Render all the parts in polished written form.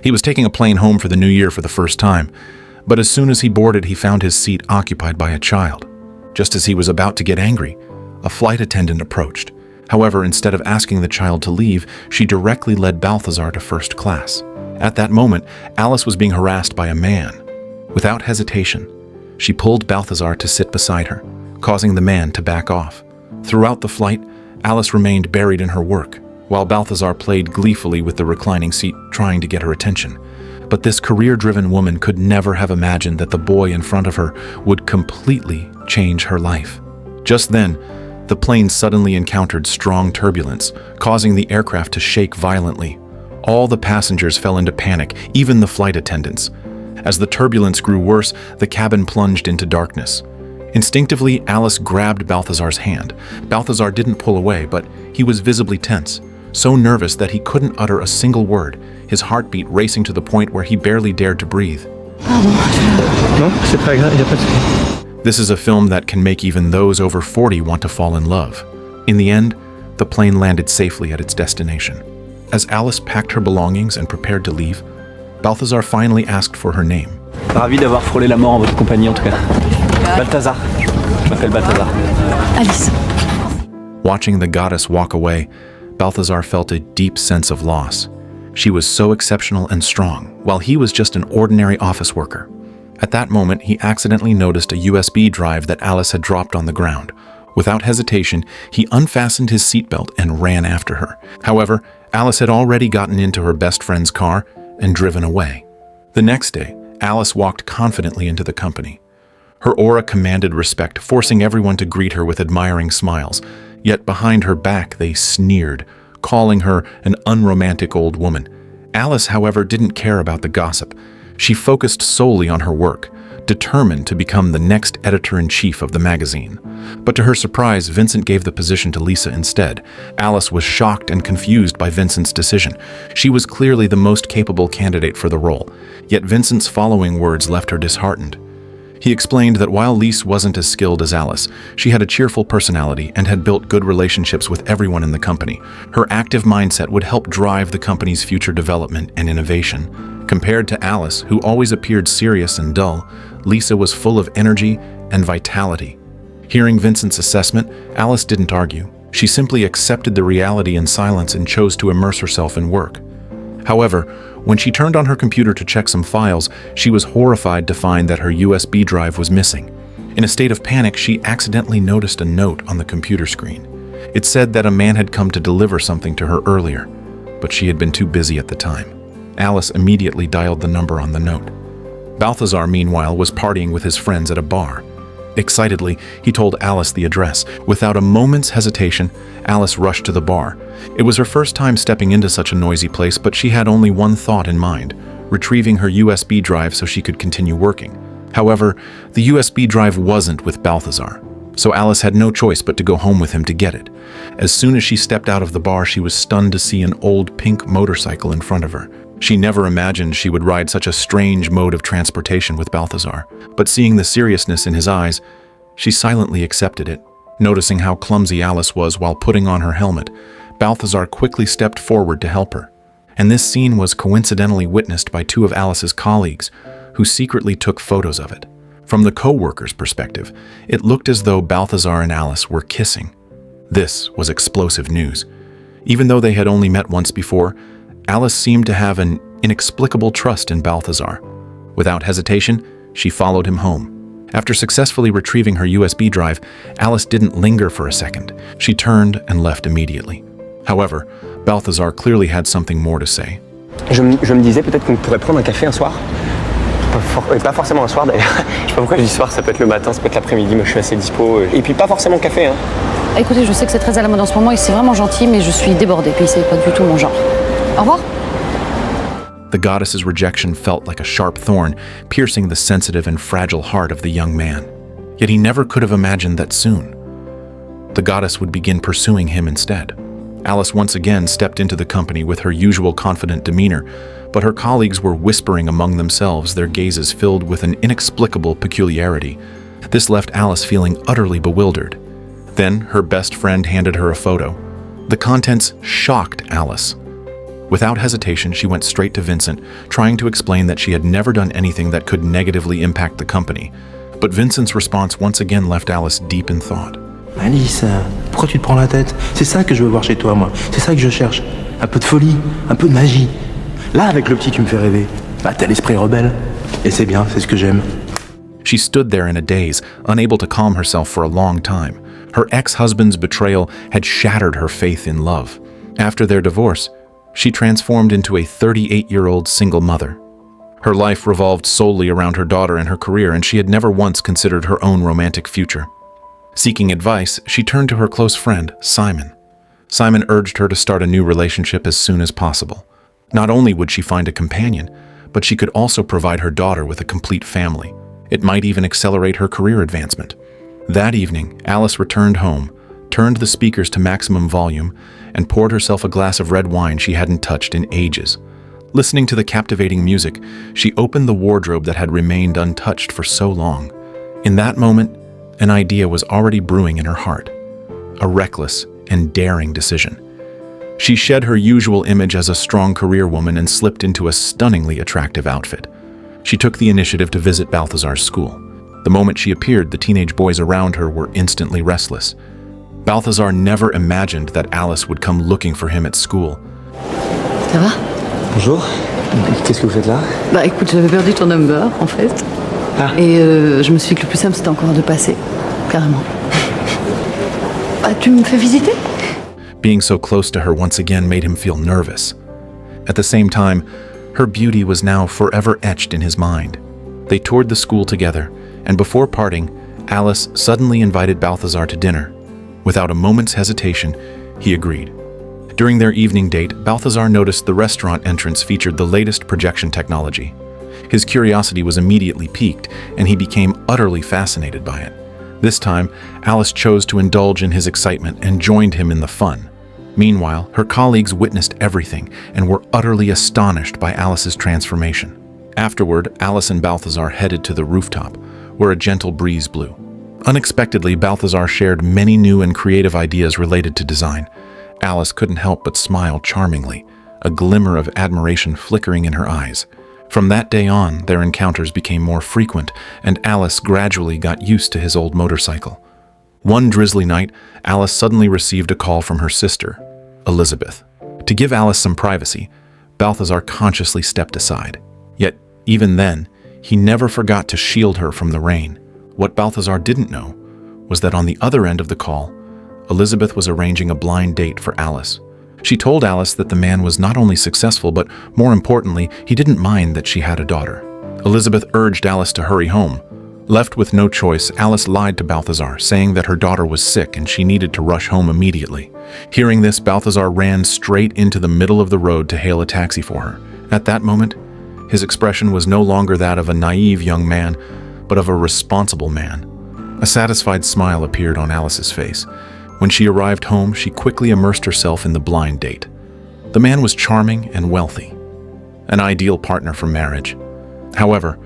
He was taking a plane home for the new year for the first time, but as soon as he boarded, he found his seat occupied by a child. Just as he was about to get angry, a flight attendant approached. However, instead of asking the child to leave, she directly led Balthazar to first class. At that moment, Alice was being harassed by a man. Without hesitation, she pulled Balthazar to sit beside her, causing the man to back off. Throughout the flight, Alice remained buried in her work, while Balthazar played gleefully with the reclining seat, trying to get her attention. But this career-driven woman could never have imagined that the boy in front of her would completely change her life. Just then, the plane suddenly encountered strong turbulence, causing the aircraft to shake violently. All the passengers fell into panic, even the flight attendants. As the turbulence grew worse, the cabin plunged into darkness. Instinctively, Alice grabbed Balthazar's hand. Balthazar didn't pull away, but he was visibly tense, so nervous that he couldn't utter a single word, his heartbeat racing to the point where he barely dared to breathe. This is a film that can make even those over 40 want to fall in love. In the end, the plane landed safely at its destination. As Alice packed her belongings and prepared to leave, Balthazar finally asked for her name. Ravi d'avoir frôlé la mort en votre compagnie en tout cas. Balthazar. Je m'appelle Balthazar. Alice. Watching the goddess walk away, Balthazar felt a deep sense of loss. She was so exceptional and strong, while he was just an ordinary office worker. At that moment, he accidentally noticed a USB drive that Alice had dropped on the ground. Without hesitation, he unfastened his seatbelt and ran after her. However, Alice had already gotten into her best friend's car and driven away. The next day, Alice walked confidently into the company. Her aura commanded respect, forcing everyone to greet her with admiring smiles. Yet behind her back, they sneered, calling her an unromantic old woman. Alice, however, didn't care about the gossip. She focused solely on her work, determined to become the next editor-in-chief of the magazine. But to her surprise, Vincent gave the position to Lisa instead. Alice was shocked and confused by Vincent's decision. She was clearly the most capable candidate for the role, yet Vincent's following words left her disheartened. He explained that while Lise wasn't as skilled as Alice, she had a cheerful personality and had built good relationships with everyone in the company. Her active mindset would help drive the company's future development and innovation. Compared to Alice, who always appeared serious and dull, Lisa was full of energy and vitality. Hearing Vincent's assessment, Alice didn't argue. She simply accepted the reality in silence and chose to immerse herself in work. However, when she turned on her computer to check some files, she was horrified to find that her USB drive was missing. In a state of panic, she accidentally noticed a note on the computer screen. It said that a man had come to deliver something to her earlier, but she had been too busy at the time. Alice immediately dialed the number on the note. Balthazar, meanwhile, was partying with his friends at a bar. Excitedly, he told Alice the address. Without a moment's hesitation, Alice rushed to the bar. It was her first time stepping into such a noisy place, but she had only one thought in mind: retrieving her USB drive so she could continue working. However, the USB drive wasn't with Balthazar, so Alice had no choice but to go home with him to get it. As soon as she stepped out of the bar, she was stunned to see an old pink motorcycle in front of her. She never imagined she would ride such a strange mode of transportation with Balthazar, but seeing the seriousness in his eyes, she silently accepted it. Noticing how clumsy Alice was while putting on her helmet, Balthazar quickly stepped forward to help her. And this scene was coincidentally witnessed by two of Alice's colleagues, who secretly took photos of it. From the co-worker's perspective, it looked as though Balthazar and Alice were kissing. This was explosive news. Even though they had only met once before, Alice seemed to have an inexplicable trust in Balthazar. Without hesitation, she followed him home. After successfully retrieving her USB drive, Alice didn't linger for a second. She turned and left immediately. However, Balthazar clearly had something more to say. Je me disais peut-être qu'on pourrait prendre un café un soir. Pas forcément un soir d'ailleurs. Je sais pas pourquoi je dis soir, ça peut être le matin, ça peut être l'après-midi, moi je suis assez dispo. Et puis pas forcément café, hein. Écoutez, je sais que c'est très à la mode en ce moment et c'est vraiment gentil, mais je suis débordée, puis c'est pas du tout mon genre. Au revoir. The goddess's rejection felt like a sharp thorn, piercing the sensitive and fragile heart of the young man. Yet he never could have imagined that soon the goddess would begin pursuing him instead. Alice once again stepped into the company with her usual confident demeanor, but her colleagues were whispering among themselves, their gazes filled with an inexplicable peculiarity. This left Alice feeling utterly bewildered. Then her best friend handed her a photo. The contents shocked Alice. Without hesitation, she went straight to Vincent, trying to explain that she had never done anything that could negatively impact the company. But Vincent's response once again left Alice deep in thought. Alice, pourquoi tu te prends la tête? C'est ça que je veux voir chez toi, moi. C'est ça que je cherche. Un peu de folie, un peu de magie. Là, avec le petit, tu me fais rêver. Bah, t'as l'esprit rebelle. Et c'est bien, c'est ce que j'aime. She stood there in a daze, unable to calm herself for a long time. Her ex-husband's betrayal had shattered her faith in love. After their divorce, she transformed into a 38-year-old single mother. Her life revolved solely around her daughter and her career, and she had never once considered her own romantic future. Seeking advice, she turned to her close friend, Simon. Simon urged her to start a new relationship as soon as possible. Not only would she find a companion, but she could also provide her daughter with a complete family. It might even accelerate her career advancement. That evening, Alice returned home, turned the speakers to maximum volume, and poured herself a glass of red wine she hadn't touched in ages. Listening to the captivating music, she opened the wardrobe that had remained untouched for so long. In that moment, an idea was already brewing in her heart. A reckless and daring decision. She shed her usual image as a strong career woman and slipped into a stunningly attractive outfit. She took the initiative to visit Balthazar's school. The moment she appeared, the teenage boys around her were instantly restless. Balthazar never imagined that Alice would come looking for him at school. Ça va? Bonjour. Qu'est-ce que vous faites là? Bah écoute, j'avais perdu ton number en fait. Ah. Et je me suis dit que le plus simple c'était encore de passer. Carrément. Ah, tu me fais visiter? Being so close to her once again made him feel nervous. At the same time, her beauty was now forever etched in his mind. They toured the school together, and before parting, Alice suddenly invited Balthazar to dinner. Without a moment's hesitation, he agreed. During their evening date, Balthazar noticed the restaurant entrance featured the latest projection technology. His curiosity was immediately piqued, and he became utterly fascinated by it. This time, Alice chose to indulge in his excitement and joined him in the fun. Meanwhile, her colleagues witnessed everything and were utterly astonished by Alice's transformation. Afterward, Alice and Balthazar headed to the rooftop, where a gentle breeze blew. Unexpectedly, Balthazar shared many new and creative ideas related to design. Alice couldn't help but smile charmingly, a glimmer of admiration flickering in her eyes. From that day on, their encounters became more frequent, and Alice gradually got used to his old motorcycle. One drizzly night, Alice suddenly received a call from her sister, Elizabeth. To give Alice some privacy, Balthazar consciously stepped aside. Yet, even then, he never forgot to shield her from the rain. What Balthazar didn't know was that on the other end of the call, Elizabeth was arranging a blind date for Alice. She told Alice that the man was not only successful, but more importantly, he didn't mind that she had a daughter. Elizabeth urged Alice to hurry home. Left with no choice, Alice lied to Balthazar, saying that her daughter was sick and she needed to rush home immediately. Hearing this, Balthazar ran straight into the middle of the road to hail a taxi for her. At that moment, his expression was no longer that of a naive young man, but of a responsible man. A satisfied smile appeared on Alice's face. When she arrived home, she quickly immersed herself in the blind date. The man was charming and wealthy, an ideal partner for marriage. However,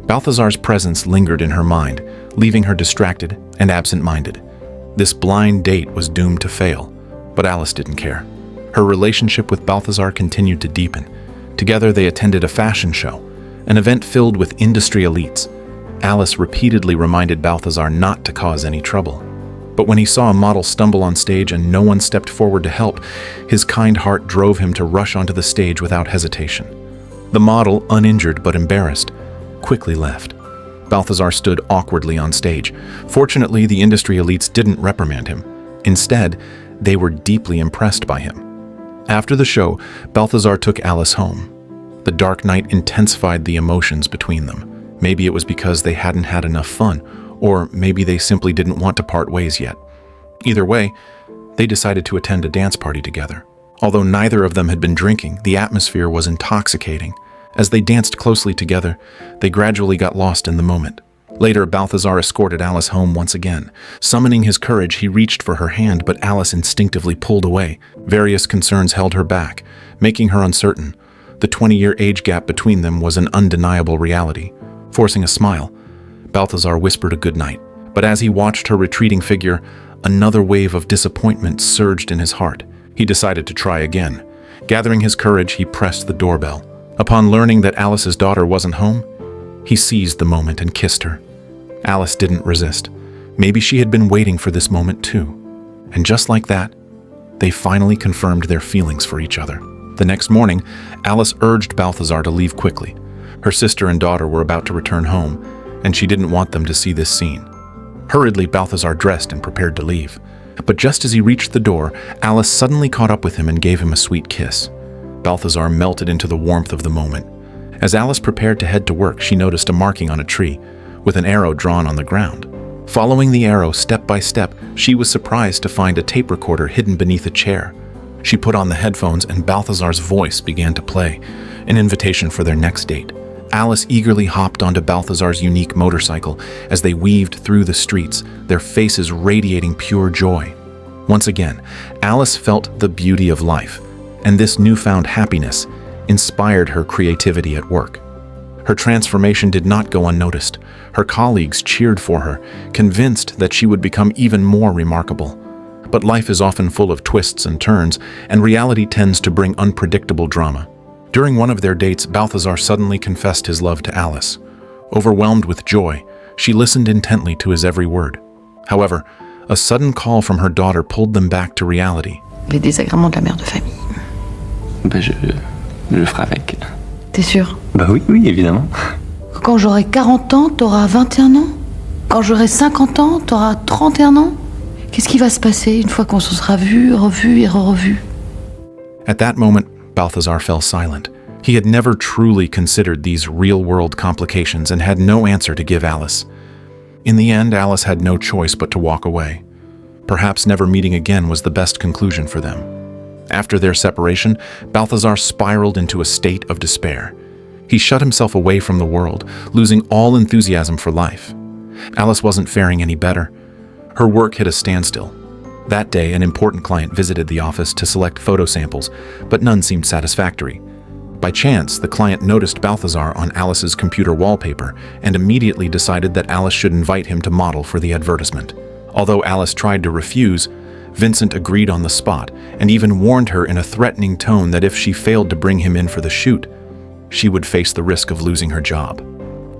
Balthazar's presence lingered in her mind, leaving her distracted and absent-minded. This blind date was doomed to fail, but Alice didn't care. Her relationship with Balthazar continued to deepen. Together they attended a fashion show, an event filled with industry elites. Alice repeatedly reminded Balthazar not to cause any trouble. But when he saw a model stumble on stage and no one stepped forward to help, his kind heart drove him to rush onto the stage without hesitation. The model, uninjured but embarrassed, quickly left. Balthazar stood awkwardly on stage. Fortunately, the industry elites didn't reprimand him. Instead, they were deeply impressed by him. After the show, Balthazar took Alice home. The dark night intensified the emotions between them. Maybe it was because they hadn't had enough fun, or maybe they simply didn't want to part ways yet. Either way, they decided to attend a dance party together. Although neither of them had been drinking, the atmosphere was intoxicating. As they danced closely together, they gradually got lost in the moment. Later, Balthazar escorted Alice home once again. Summoning his courage, he reached for her hand, but Alice instinctively pulled away. Various concerns held her back, making her uncertain. The 20-year age gap between them was an undeniable reality. Forcing a smile, Balthazar whispered a goodnight. But as he watched her retreating figure, another wave of disappointment surged in his heart. He decided to try again. Gathering his courage, he pressed the doorbell. Upon learning that Alice's daughter wasn't home, he seized the moment and kissed her. Alice didn't resist. Maybe she had been waiting for this moment too. And just like that, they finally confirmed their feelings for each other. The next morning, Alice urged Balthazar to leave quickly. Her sister and daughter were about to return home, and she didn't want them to see this scene. Hurriedly, Balthazar dressed and prepared to leave. But just as he reached the door, Alice suddenly caught up with him and gave him a sweet kiss. Balthazar melted into the warmth of the moment. As Alice prepared to head to work, she noticed a marking on a tree, with an arrow drawn on the ground. Following the arrow step by step, she was surprised to find a tape recorder hidden beneath a chair. She put on the headphones and Balthazar's voice began to play, an invitation for their next date. Alice eagerly hopped onto Balthazar's unique motorcycle as they weaved through the streets, their faces radiating pure joy. Once again, Alice felt the beauty of life, and this newfound happiness inspired her creativity at work. Her transformation did not go unnoticed. Her colleagues cheered for her, convinced that she would become even more remarkable. But life is often full of twists and turns, and reality tends to bring unpredictable drama. During one of their dates, Balthazar suddenly confessed his love to Alice. Overwhelmed with joy, she listened intently to his every word. However, a sudden call from her daughter pulled them back to reality. Les désagréments de la mère de famille. Je ferai avec. T'es sûr? Bah oui, oui, évidemment. Quand j'aurai 40 ans, t'auras 21 ans? Quand j'aurai 50 ans, t'auras 31 ans? Qu'est-ce qui va se passer une fois qu'on se sera vu, revu et re-revu? At that moment, Balthazar fell silent. He had never truly considered these real-world complications and had no answer to give Alice. In the end, Alice had no choice but to walk away. Perhaps never meeting again was the best conclusion for them. After their separation, Balthazar spiraled into a state of despair. He shut himself away from the world, losing all enthusiasm for life. Alice wasn't faring any better. Her work hit a standstill. That day, an important client visited the office to select photo samples, but none seemed satisfactory. By chance, the client noticed Balthazar on Alice's computer wallpaper and immediately decided that Alice should invite him to model for the advertisement. Although Alice tried to refuse, Vincent agreed on the spot and even warned her in a threatening tone that if she failed to bring him in for the shoot, she would face the risk of losing her job.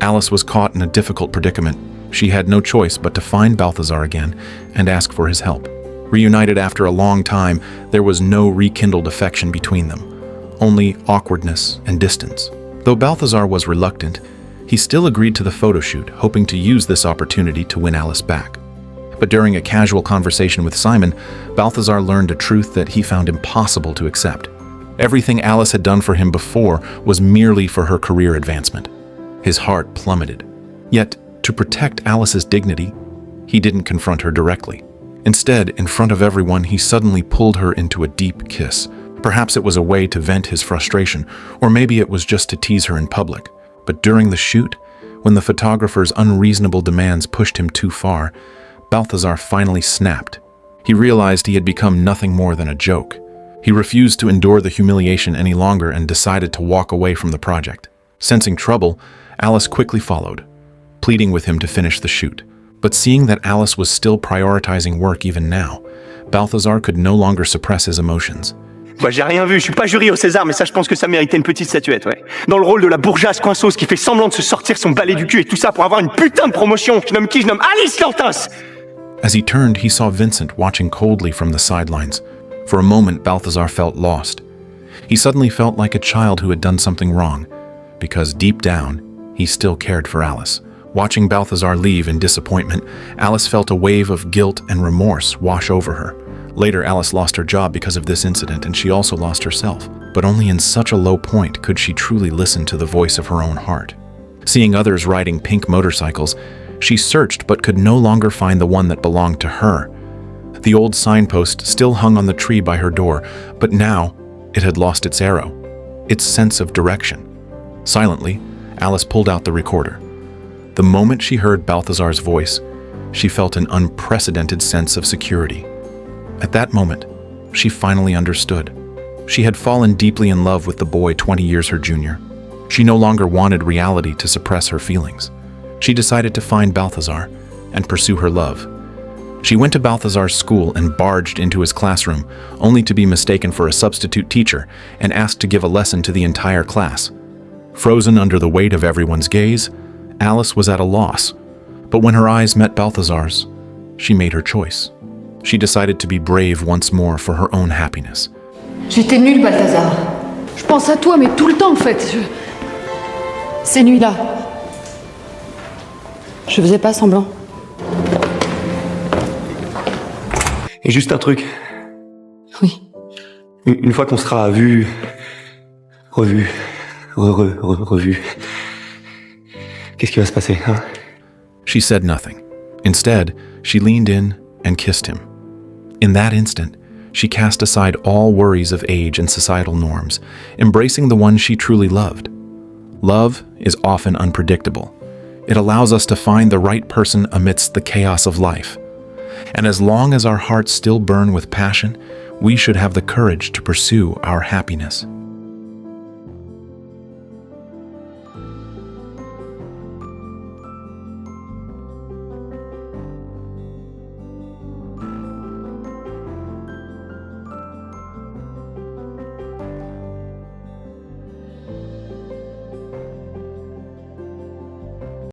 Alice was caught in a difficult predicament. She had no choice but to find Balthazar again and ask for his help. Reunited after a long time, there was no rekindled affection between them, only awkwardness and distance. Though Balthazar was reluctant, he still agreed to the photo shoot, hoping to use this opportunity to win Alice back. But during a casual conversation with Simon, Balthazar learned a truth that he found impossible to accept. Everything Alice had done for him before was merely for her career advancement. His heart plummeted. Yet, to protect Alice's dignity, he didn't confront her directly. Instead, in front of everyone, he suddenly pulled her into a deep kiss. Perhaps it was a way to vent his frustration, or maybe it was just to tease her in public. But during the shoot, when the photographer's unreasonable demands pushed him too far, Balthazar finally snapped. He realized he had become nothing more than a joke. He refused to endure the humiliation any longer and decided to walk away from the project. Sensing trouble, Alice quickly followed, pleading with him to finish the shoot. But seeing that Alice was still prioritizing work even now, Balthazar could no longer suppress his emotions. Moi, j'ai rien vu, je suis pas jury au César, mais ça, je pense que ça méritait une petite statuette, ouais. Dans le rôle de la bourgeoise coinceuse qui fait semblant de se sortir son balai du cul et tout ça pour avoir une putain de promotion. Je nomme qui? Je nomme Alice Lantas! As he turned, he saw Vincent watching coldly from the sidelines. For a moment, Balthazar felt lost. He suddenly felt like a child who had done something wrong, because deep down, he still cared for Alice. Watching Balthazar leave in disappointment, Alice felt a wave of guilt and remorse wash over her. Later, Alice lost her job because of this incident, and she also lost herself. But only in such a low point could she truly listen to the voice of her own heart. Seeing others riding pink motorcycles, she searched but could no longer find the one that belonged to her. The old signpost still hung on the tree by her door, but now it had lost its arrow, its sense of direction. Silently, Alice pulled out the recorder. The moment she heard Balthazar's voice, she felt an unprecedented sense of security. At that moment, she finally understood. She had fallen deeply in love with the boy 20 years her junior. She no longer wanted reality to suppress her feelings. She decided to find Balthazar and pursue her love. She went to Balthazar's school and barged into his classroom, only to be mistaken for a substitute teacher and asked to give a lesson to the entire class. Frozen under the weight of everyone's gaze, Alice was at a loss. But when her eyes met Balthazar's, she made her choice. She decided to be brave once more for her own happiness. J'étais nulle, Balthazar. Je pense à toi, mais tout le temps, en fait. Ces nuits-là. Je faisais pas semblant. Et juste un truc. Oui. Une fois qu'on sera vu, revu, revu, qu'est-ce qui va se passer, hein? She said nothing. Instead, she leaned in and kissed him. In that instant, she cast aside all worries of age and societal norms, embracing the one she truly loved. Love is often unpredictable. It allows us to find the right person amidst the chaos of life. And as long as our hearts still burn with passion, we should have the courage to pursue our happiness.